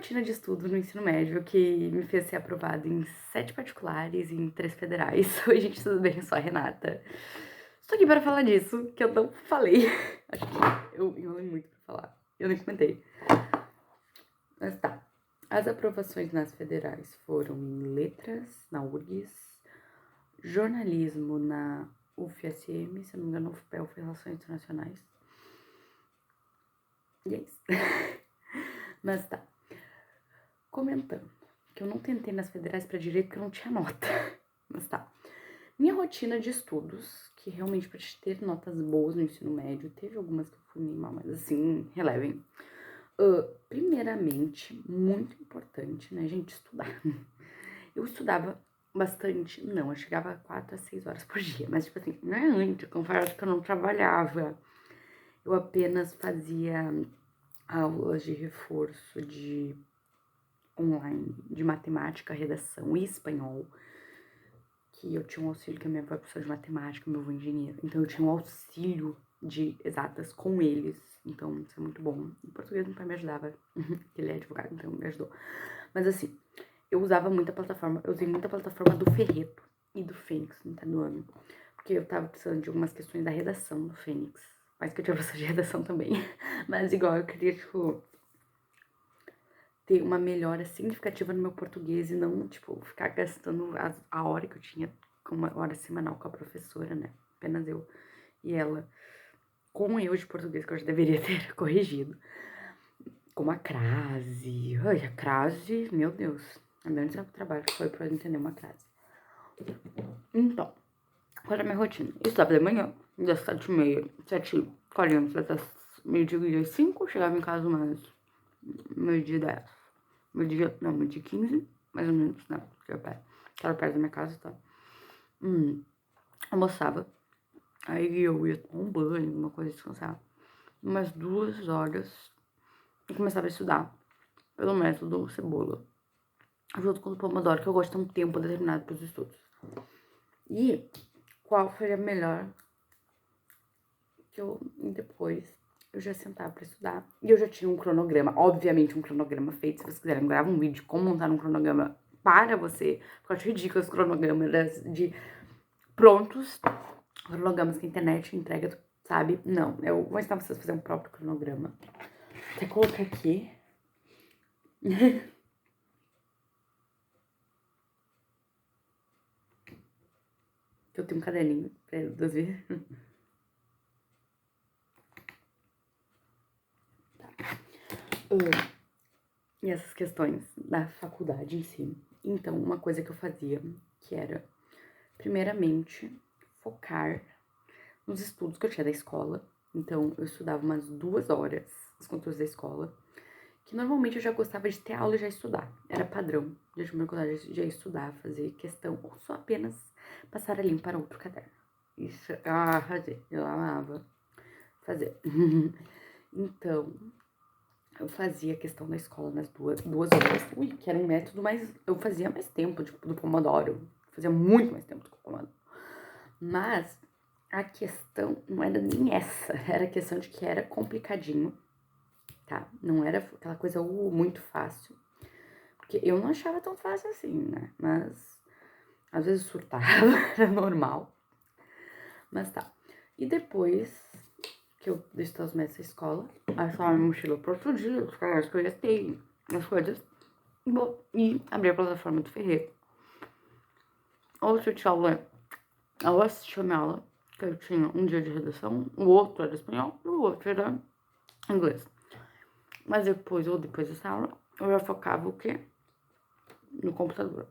Rotina de estudo no ensino médio que me fez ser aprovada em 7 particulares e em 3 federais. Oi, gente, tudo bem? Eu sou a Renata. Estou aqui para falar disso, que eu não falei. Acho que eu enrolei muito pra falar. Eu nem comentei. Mas tá. As aprovações nas federais foram em letras, na URGS, jornalismo na UFSM, se não me engano, UFPEL foi Relações Internacionais. E é isso. Mas tá. Comentando que eu não tentei nas federais pra direito porque eu não tinha nota. Mas tá. Minha rotina de estudos, que realmente pra te ter notas boas no ensino médio, teve algumas que eu fui meio mal, mas assim, relevem. Primeiramente, muito importante, né, gente, estudar. Eu estudava bastante, não, eu chegava a 4 a 6 horas por dia, mas tipo assim, não é antes, confesso que eu não trabalhava. Eu apenas fazia aulas de reforço de online, de matemática, redação e espanhol, que eu tinha um auxílio, que a minha avó é professora de matemática, meu avô é engenheiro, então eu tinha um auxílio de exatas com eles, então isso é muito bom. Em português meu pai me ajudava, que ele é advogado, então me ajudou. Mas assim, eu usei muita plataforma do Ferreto e do Fênix no tá do ano, porque eu tava precisando de algumas questões da redação do Fênix, mas que eu tinha professor de redação também, mas igual eu queria, tipo, ter uma melhora significativa no meu português e não, tipo, ficar gastando a hora que eu tinha com uma hora semanal com a professora, né? Apenas eu e ela, com erros de português que eu já deveria ter corrigido. Como a crase. Ai, a crase, meu Deus. A menos tempo de trabalho que foi pra eu entender uma crase. Então, qual era a minha rotina? Eu estava de manhã, das 7h30, 7h40 até meio-dia e 5, chegava em casa umas meio-dia e 10. Meio-dia 15, mais ou menos, né? Porque era perto da minha casa, tá? Almoçava. Aí eu ia tomar um banho, uma coisa, descansar. Umas 2 horas eu começava a estudar pelo método cebola, junto com o Pomodoro, que eu gosto de ter um tempo determinado para os estudos. E qual foi a melhor que eu depois eu já sentava pra estudar. E eu já tinha um cronograma, obviamente um cronograma feito. Se vocês quiserem gravar um vídeo de como montar um cronograma para você, porque eu acho ridículo os cronogramas de prontos, cronogramas que a internet entrega, sabe? Não, eu vou ensinar vocês a fazer um próprio cronograma. Vou colocar aqui. Que eu tenho um caderninho pra 2 vezes. E essas questões da faculdade em si. Então, uma coisa que eu fazia, que era, primeiramente, focar nos estudos que eu tinha da escola. Então, eu estudava umas 2 horas os conteúdos da escola, que normalmente eu já gostava de ter aula e já estudar. Era padrão de meu colégio já estudar, fazer questão, ou só apenas passar a limpo para outro caderno. Isso, eu amava fazer. Então, eu fazia questão da escola nas 2 horas. Que era um método, mas eu fazia mais tempo do Pomodoro. Fazia muito mais tempo do Pomodoro. Mas a questão não era nem essa. Era a questão de que era complicadinho, tá? Não era aquela coisa muito fácil. Porque eu não achava tão fácil assim, né? Mas às vezes surtava, era normal. Mas tá. E depois que eu deixei os métodos da escola, achava minha mochila por outro dia, os caras que eu ia ter, as coisas. Bom, e abri a plataforma do Ferreiro. Ou se eu tinha aula, eu assistia a minha aula, que eu tinha um dia de redação, o outro era espanhol e o outro era inglês. Mas depois dessa aula, eu já focava o quê? No computador.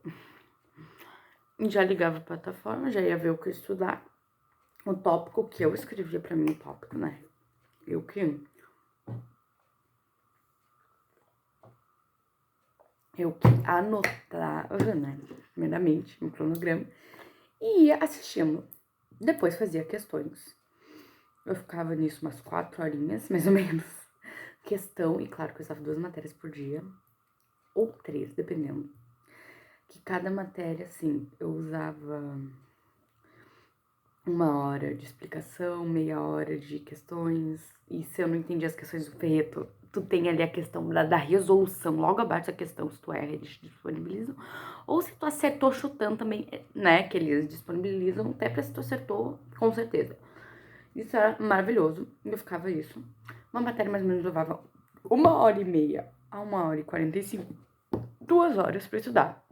E já ligava a plataforma, já ia ver o que estudar. O tópico que eu escrevia pra mim, o tópico, né? Eu que anotava, né? Primeiramente, no cronograma. E ia assistindo. Depois fazia questões. Eu ficava nisso umas 4 horinhas, mais ou menos. Questão, e claro que eu usava 2 matérias por dia. Ou 3, dependendo. Que cada matéria, assim, eu usava 1 hora de explicação, meia hora de questões. E se eu não entendia as questões do Ferreto, tu tem ali a questão da resolução, logo abaixo da questão se tu erra, eles disponibilizam. Ou se tu acertou chutando também, né, que eles disponibilizam, até pra se tu acertou, com certeza. Isso era maravilhoso, eu ficava isso. Uma matéria mais ou menos levava 1h30 a 1h45, 2 horas pra estudar.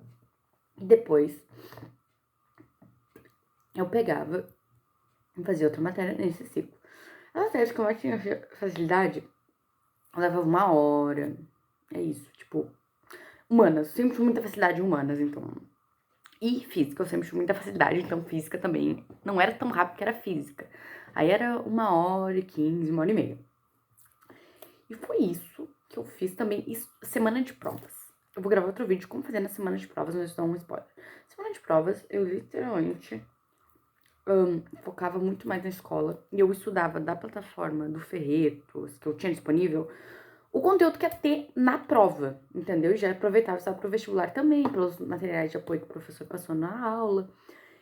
E depois, eu pegava e fazia outra matéria nesse ciclo. As matérias que eu mais tinha facilidade, eu levava 1 hora. É isso, tipo, humanas. Eu sempre tive muita facilidade em humanas, então. E física, eu sempre tive muita facilidade, então física também não era tão rápido que era física. Aí era 1h15, 1h30. E foi isso que eu fiz também, semana de provas. Eu vou gravar outro vídeo como fazer na semana de provas, mas eu dou um spoiler. Semana de provas, eu literalmente focava muito mais na escola. E eu estudava da plataforma do Ferretos, que eu tinha disponível, o conteúdo que ia ter na prova, entendeu? E já aproveitava, estava pro vestibular também, pelos materiais de apoio que o professor passou na aula.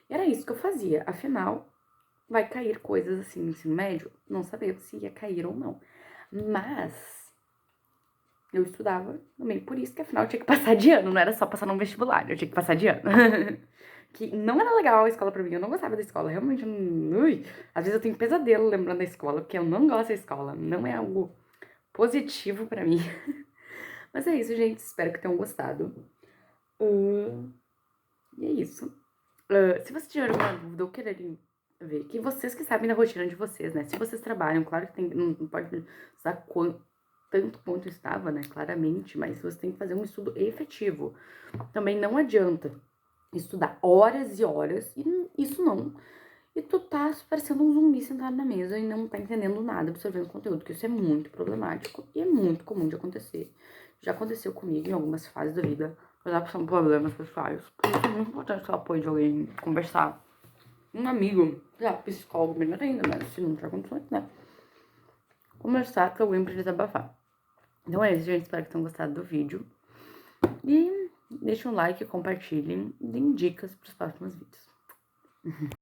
E era isso que eu fazia. Afinal, vai cair coisas assim no ensino médio, não sabia se ia cair ou não. Mas eu estudava também por isso que afinal eu tinha que passar de ano, não era só passar num vestibular, eu tinha que passar de ano. Que não era legal a escola pra mim, eu não gostava da escola, realmente, ui, às vezes eu tenho pesadelo lembrando da escola, porque eu não gosto da escola, não é algo positivo pra mim. Mas é isso, gente, espero que tenham gostado. E é isso. Se vocês tiverem alguma dúvida ou quererem ver, que vocês que sabem da rotina de vocês, né? Se vocês trabalham, claro que não pode usar tanto quanto estava, né? Claramente, mas você tem que fazer um estudo efetivo. Também não adianta estudar horas e horas, e isso não. E tu tá parecendo um zumbi sentado na mesa e não tá entendendo nada, absorvendo conteúdo, que isso é muito problemático e é muito comum de acontecer. Já aconteceu comigo em algumas fases da vida, mas são problemas pessoais. Por isso é muito importante o apoio de alguém, conversar. Um amigo, já psicólogo melhor ainda, mas se não tiver condições, né? Conversar com alguém pra desabafar. Então é isso, gente. Espero que tenham gostado do vídeo. E deixem um like, compartilhem e deem dicas pros próximos vídeos.